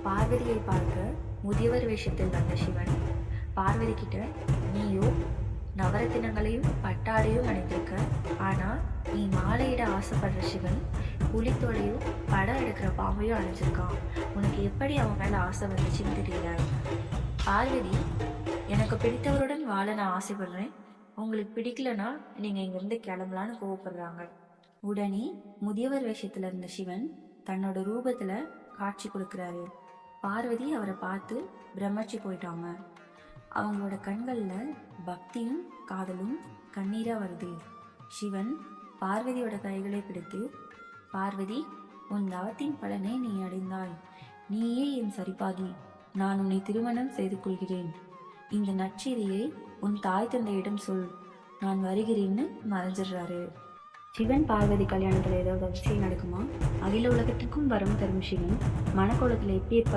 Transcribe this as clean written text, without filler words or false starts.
பார்வதியை பார்க்க முதியவர் வேஷத்தில் வந்த சிவன் பார்வதி கிட்ட, நீயோ நவரத்தினங்களையும் பட்டாடையும் அணிந்திருக்க, ஆனா நீ மாலையிட ஆசைப்படுற சிவன் புலித்தோடையும் படம் எடுக்கிற பாம்பையும் அணிஞ்சிருக்கான். உனக்கு எப்படி அவன் மேல ஆசை வந்துச்சுன்னு தெரியல. பார்வதி, எனக்கு பிடித்தவருடன் வாழ நான் ஆசைப்படுறேன், உங்களுக்கு பிடிக்கலனா நீங்க இங்கிருந்து கிளம்பலான்னு கோவப்படுறாங்க. உடனே முதியவர் வேஷத்துல இருந்த சிவன் தன்னோட ரூபத்துல காட்சி கொடுக்கிறாரு. பார்வதி அவரை பார்த்து பிரமிச்சு போயிட்டாங்க. அவங்களோட கண்கள்ல பக்தியும் காதலும் கண்ணீரா வருது. சிவன் பார்வதியோட கைகளை பிடித்து, பார்வதி, உன் தவத்தின் பலனை நீ அடைந்தாய், நீயே என் சரிபாதி, நான் உன்னை திருமணம் செய்து கொள்கிறேன், இந்த நற்செய்தியை உன் தாய் தந்தையிடம் சொல், நான் வருகிறேன்னு மறைஞ்சிடுறாரு. சிவன் பார்வதி கல்யாணத்துல ஏதாவது அதிசயம் நடக்குமா? அகில உலகத்துக்கும் வரம் தரும் சிவன் மனக்கோலத்துல எப்படி இருப்பார்?